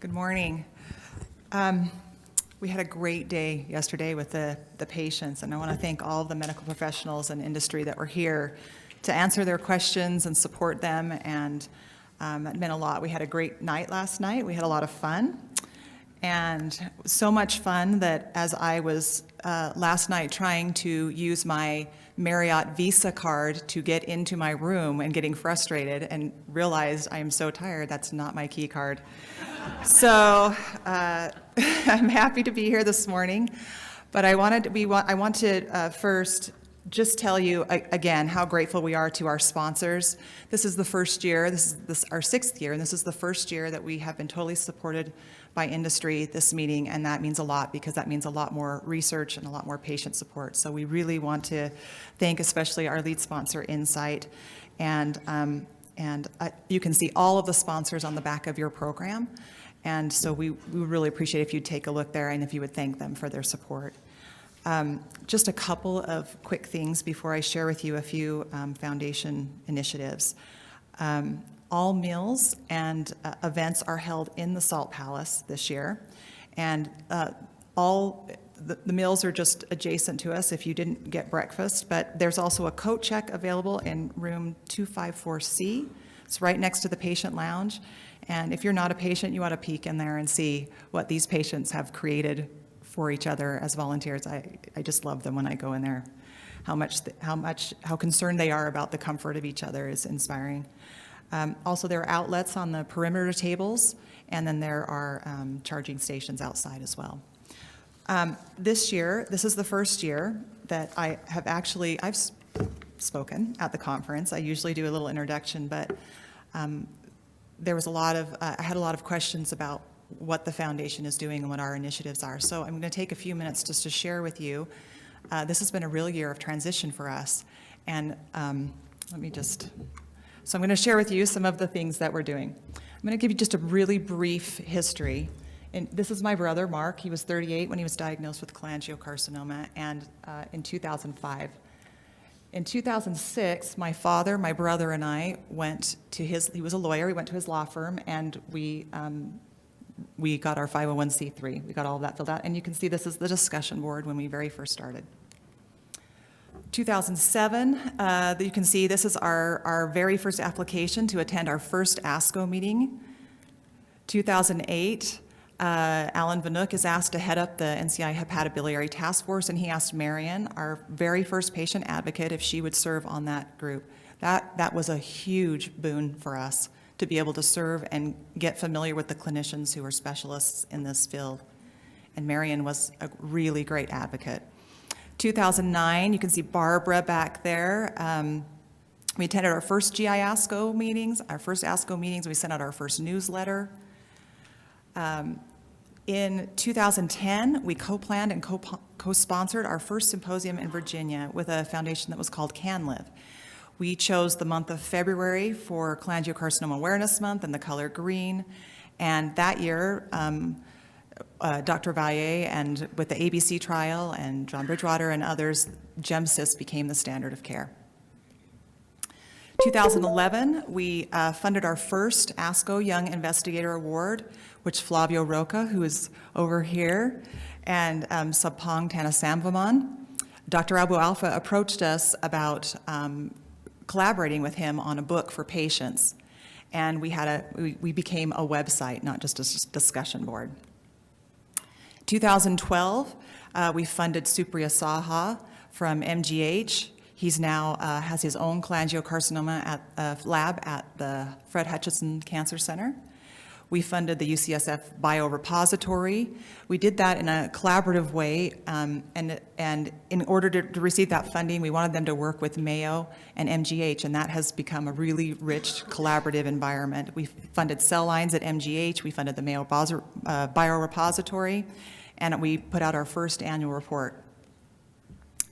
Good morning. We had a great day yesterday with the patients, and I want to thank all of the medical professionals and industry that were here to answer their questions and support them, and it meant a lot. We had a great night last night. We had a lot of fun, and so much fun that as I was last night trying to use my Marriott Visa card to get into my room and getting frustrated and realized I am so tired, that's not my key card. So I'm happy to be here this morning, but I want to first just tell you again how grateful we are to our sponsors. This is the first year, this is our 6th year, and this is the first year that we have been totally supported by industry, this meeting, and that means a lot because that means a lot more research and a lot more patient support. So we really want to thank especially our lead sponsor, Insight, and you can see all of the sponsors on the back of your program. And so we would really appreciate if you'd take a look there and if you would thank them for their support. Just a couple of quick things before I share with you a few foundation initiatives. All meals and events are held in the Salt Palace this year, and all the meals are just adjacent to us if you didn't get breakfast, but there's also a coat check available in room 254C. It's right next to the patient lounge, and if you're not a patient, you ought to peek in there and see what these patients have created for each other as volunteers. I just love them when I go in there. How concerned they are about the comfort of each other is inspiring. Also, there are outlets on the perimeter tables, and then there are charging stations outside as well. This year, this is the first year that I've spoken at the conference. I usually do a little introduction, but there was I had a lot of questions about what the foundation is doing and what our initiatives are. So I'm going to take a few minutes just to share with you. This has been a real year of transition for us, and So I'm going to share with you some of the things that we're doing. I'm going to give you just a really brief history. And this is my brother, Mark. He was 38 when he was diagnosed with cholangiocarcinoma, and in 2005. In 2006, my father, my brother, and I went to he was a lawyer, we went to his law firm, and we got our 501c3. We got all of that filled out, and you can see this is the discussion board when we very first started. 2007, you can see this is our very first application to attend our first ASCO meeting. 2008, Alan Vanook is asked to head up the NCI Hepatobiliary Task Force, and he asked Marion, our very first patient advocate, if she would serve on that group. That was a huge boon for us to be able to serve and get familiar with the clinicians who are specialists in this field. And Marion was a really great advocate. 2009, you can see Barbara back there. We attended our first GI ASCO meetings, we sent out our first newsletter. In 2010, we co-planned and co-sponsored our first symposium in Virginia with a foundation that was called CanLive. We chose the month of February for Cholangiocarcinoma Awareness Month and the color green, and that year, Dr. Valle and with the ABC trial and John Bridgewater and others, GemCis became the standard of care. 2011, we funded our first ASCO Young Investigator Award, which Flavio Roca, who is over here, and Sapong Tanasamvaman. Dr. Abu Alpha approached us about collaborating with him on a book for patients, and we became a website, not just a discussion board. 2012, we funded Supriya Saha from MGH. He's now has his own cholangiocarcinoma lab at the Fred Hutchinson Cancer Center. We funded the UCSF biorepository. We did that in a collaborative way, and in order to receive that funding, we wanted them to work with Mayo and MGH, and that has become a really rich collaborative environment. We funded cell lines at MGH, we funded the Mayo biorepository, and we put out our first annual report.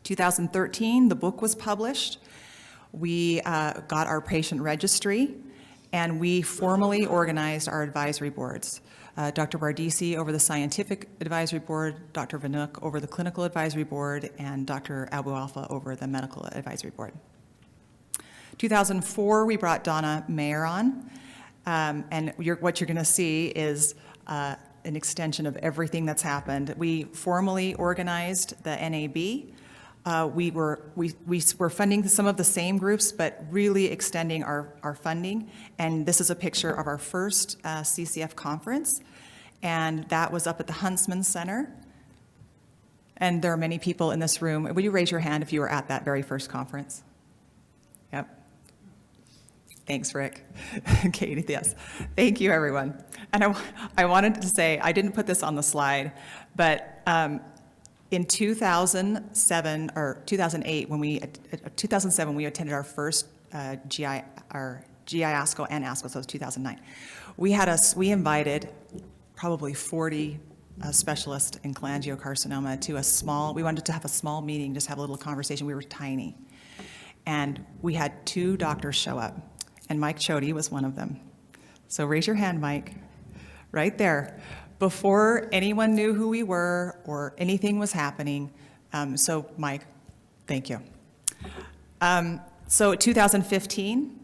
2013, the book was published. We got our patient registry, and we formally organized our advisory boards. Dr. Bardisi over the scientific advisory board, Dr. Vanook over the clinical advisory board, and Dr. Abu Alpha over the medical advisory board. 2004, we brought Donna Mayer on. And what you're going to see is an extension of everything that's happened. We formally organized the NAB. We were funding some of the same groups, but really extending our funding. And this is a picture of our first CCF conference. And that was up at the Huntsman Center. And there are many people in this room. Would you raise your hand if you were at that very first conference? Yep. Thanks, Rick. Katie, yes. Thank you, everyone. And I wanted to say, I didn't put this on the slide, but in 2007 or 2008, 2007, we attended our first GI ASCO and ASCO, so it was 2009. We invited probably 40 specialists in cholangiocarcinoma to we wanted to have a small meeting, just have a little conversation. We were tiny. And we had 2 doctors show up, and Mike Chody was one of them. So raise your hand, Mike, right there. Before anyone knew who we were or anything was happening. So Mike, thank you. So 2015,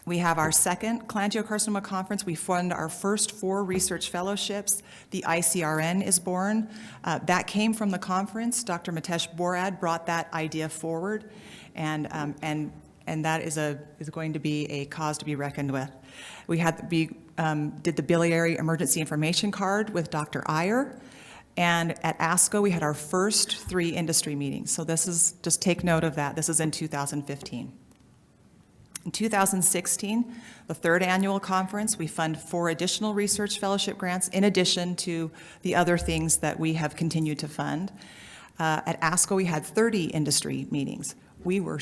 we have our second cholangiocarcinoma conference. We fund our first 4 research fellowships. The ICRN is born. That came from the conference. Dr. Mitesh Borad brought that idea forward, and that is going to be a cause to be reckoned with. We did the biliary emergency information card with Dr. Iyer, and at ASCO we had our first 3 industry meetings. So just take note of that. This is in 2015. In 2016, the 3rd annual conference, we fund 4 additional research fellowship grants in addition to the other things that we have continued to fund. At ASCO, we had 30 industry meetings. We were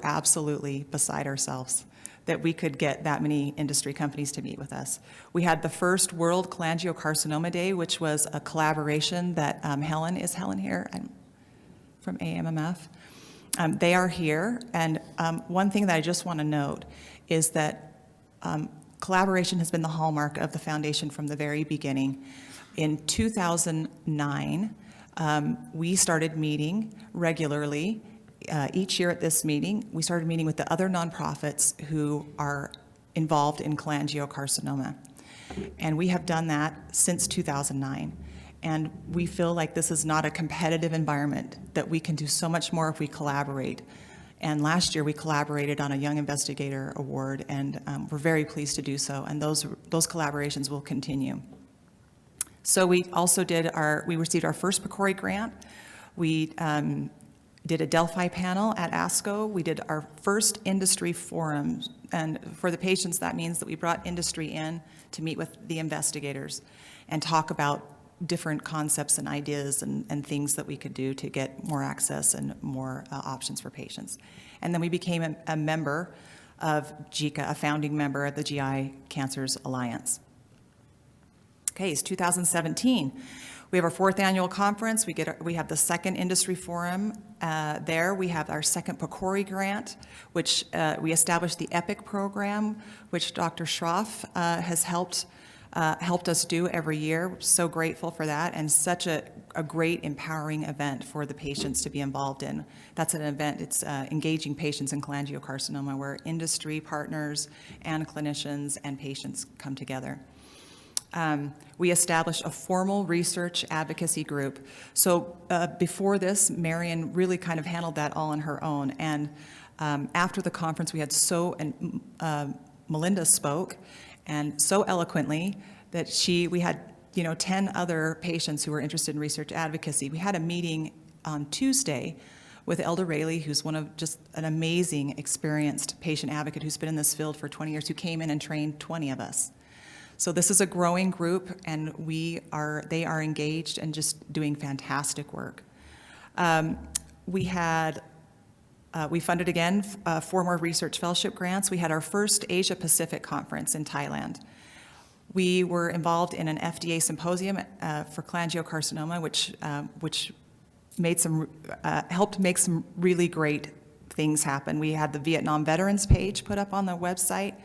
absolutely beside ourselves that we could get that many industry companies to meet with us. We had the first World Cholangiocarcinoma Day, which was a collaboration that Helen here from AMMF. They are here, and one thing that I just want to note is that collaboration has been the hallmark of the foundation from the very beginning. In 2009, we started meeting regularly. Each year at this meeting, we started meeting with the other nonprofits who are involved in cholangiocarcinoma. And we have done that since 2009. And we feel like this is not a competitive environment, that we can do so much more if we collaborate. And last year we collaborated on a Young Investigator Award, and we're very pleased to do so, and those collaborations will continue. So we also we received our first PCORI grant. We did a Delphi panel at ASCO. We did our first industry forum, and for the patients that means that we brought industry in to meet with the investigators and talk about different concepts and ideas and things that we could do to get more access and more options for patients. And then we became a member of GICA, a founding member of the GI Cancers Alliance. Okay, it's 2017. We have our 4th annual conference. We have the second industry forum there. We have our second PCORI grant, which we established the EPIC program, which Dr. Schroff has helped us do every year. We're so grateful for that, and such a great empowering event for the patients to be involved in. That's an event, it's engaging patients in cholangiocarcinoma, where industry partners and clinicians and patients come together. We established a formal research advocacy group. So before this, Marion really kind of handled that all on her own. And after the conference, we had Melinda spoke, and so eloquently that we had 10 other patients who were interested in research advocacy. We had a meeting on Tuesday with Elder Rayleigh, who's just an amazing, experienced patient advocate who's been in this field for 20 years, who came in and trained 20 of us. So this is a growing group, and they are engaged and just doing fantastic work. We funded again 4 more research fellowship grants. We had our first Asia Pacific conference in Thailand. We were involved in an FDA symposium for cholangiocarcinoma, which helped make some really great things happen. We had the Vietnam Veterans page put up on the website.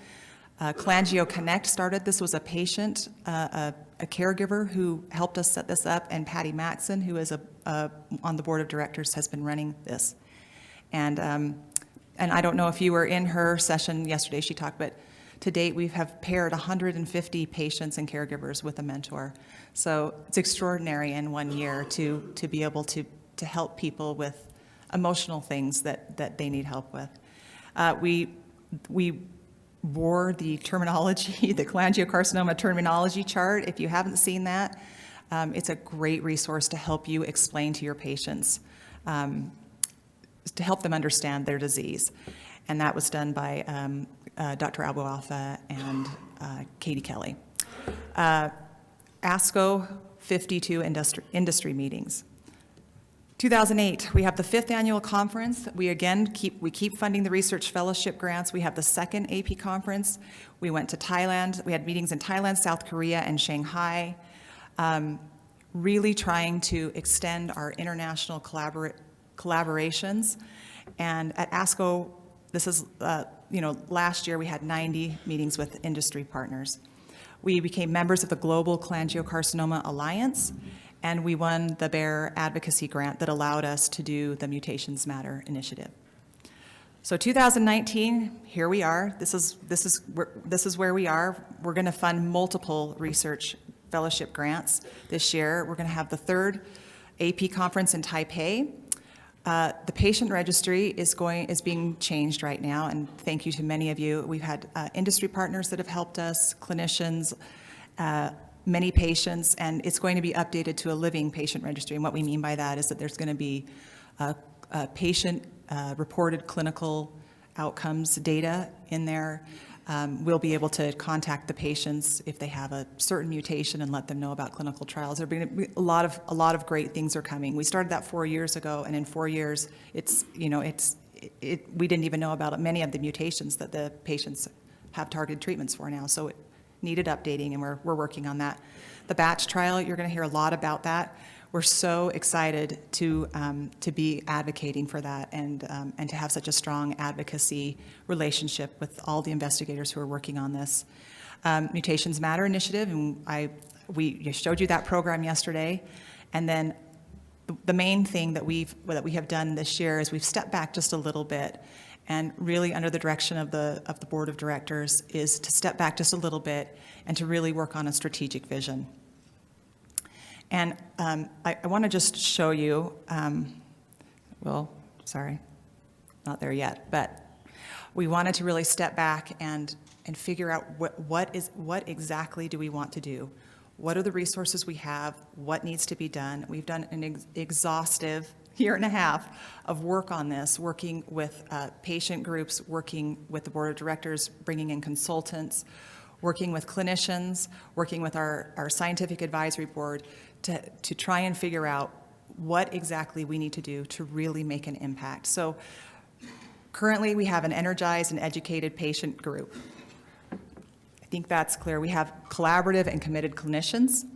Cholangio Connect started. This was a patient, a caregiver who helped us set this up, and Patty Maxson, who is on the board of directors, has been running this. And I don't know if you were in her session yesterday, she talked, but To date, we have paired 150 patients and caregivers with a mentor. So it's extraordinary in 1 year to be able to help people with emotional things that they need help with. We wore the terminology, the cholangiocarcinoma terminology chart. If you haven't seen that, it's a great resource to help you explain to your patients, to help them understand their disease. And that was done by Dr. Abu Alfa and Katie Kelly. ASCO 52 industry meetings. 2008, we have the 5th annual conference. We keep funding the research fellowship grants. We have the 2nd AP conference. We went to Thailand. We had meetings in Thailand, South Korea, and Shanghai, really trying to extend our international collaborations. And at ASCO, this is, last year we had 90 meetings with industry partners. We became members of the Global Cholangiocarcinoma Alliance, and we won the BEAR advocacy grant that allowed us to do the Mutations Matter initiative. So 2019, here we are. This is where we are. We're going to fund multiple research fellowship grants this year. We're going to have the 3rd AP conference in Taipei. The patient registry is being changed right now, and thank you to many of you. We've had industry partners that have helped us, clinicians, many patients, and it's going to be updated to a living patient registry. And what we mean by that is that there's going to be patient reported clinical outcomes data in there. We'll be able to contact the patients if they have a certain mutation and let them know about clinical trials. There are going to be a lot of great things are coming. We started that 4 years ago, and in 4 years, we didn't even know about many of the mutations that the patients have targeted treatments for now. So it needed updating, and we're working on that. The batch trial, you're going to hear a lot about that. We're so excited to be advocating for that and to have such a strong advocacy relationship with all the investigators who are working on this. Mutations Matter initiative, and we showed you that program yesterday. And then the main thing that we have done this year is we've stepped back just a little bit, and really under the direction of the board of directors is to step back just a little bit and to really work on a strategic vision. And I want to just show you, sorry, not there yet, but we wanted to really step back and figure out what exactly do we want to do? What are the resources we have? What needs to be done? We've done an exhaustive year and a half of work on this, working with patient groups, working with the board of directors, bringing in consultants, working with clinicians, working with our scientific advisory board to try and figure out what exactly we need to do to really make an impact. So currently we have an energized and educated patient group. I think that's clear. We have collaborative and committed clinicians.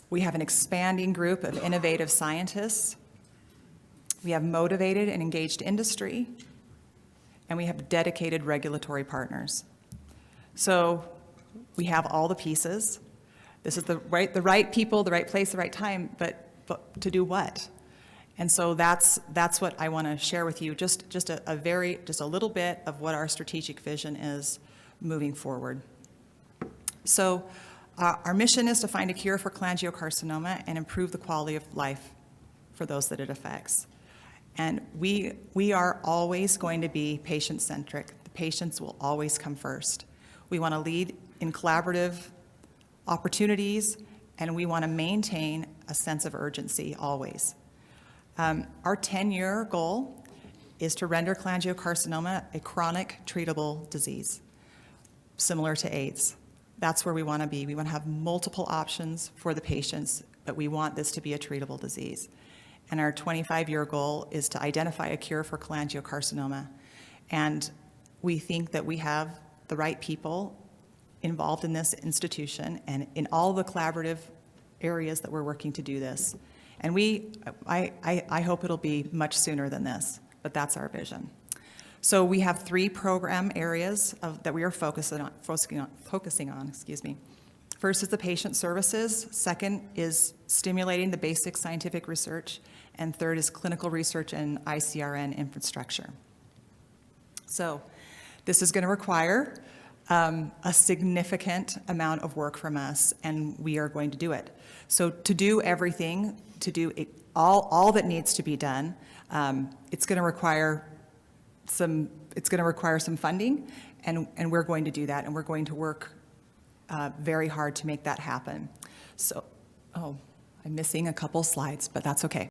We have an expanding group of innovative scientists. We have motivated and engaged industry, and we have dedicated regulatory partners. So we have all the pieces. This is the right people, the right place, the right time, but to do what? And so that's what I want to share with you, just a little bit of what our strategic vision is moving forward. So our mission is to find a cure for cholangiocarcinoma and improve the quality of life for those that it affects. And we are always going to be patient-centric. The patients will always come first. We want to lead in collaborative opportunities, and we want to maintain a sense of urgency always. Our 10-year goal is to render cholangiocarcinoma a chronic treatable disease, similar to AIDS. That's where we want to be. We want to have multiple options for the patients, but we want this to be a treatable disease. And our 25-year goal is to identify a cure for cholangiocarcinoma. And we think that we have the right people involved in this institution and in all the collaborative areas that we're working to do this. And I hope it'll be much sooner than this, but that's our vision. So we have 3 program areas that we are focusing on. First is the patient services. Second is stimulating the basic scientific research. And third is clinical research and ICRN infrastructure. So this is going to require a significant amount of work from us, and we are going to do it. So to do everything, to do it, all that needs to be done, it's going to require some funding, and we're going to do that, and we're going to work very hard to make that happen. So, oh, I'm missing a couple slides, but that's okay.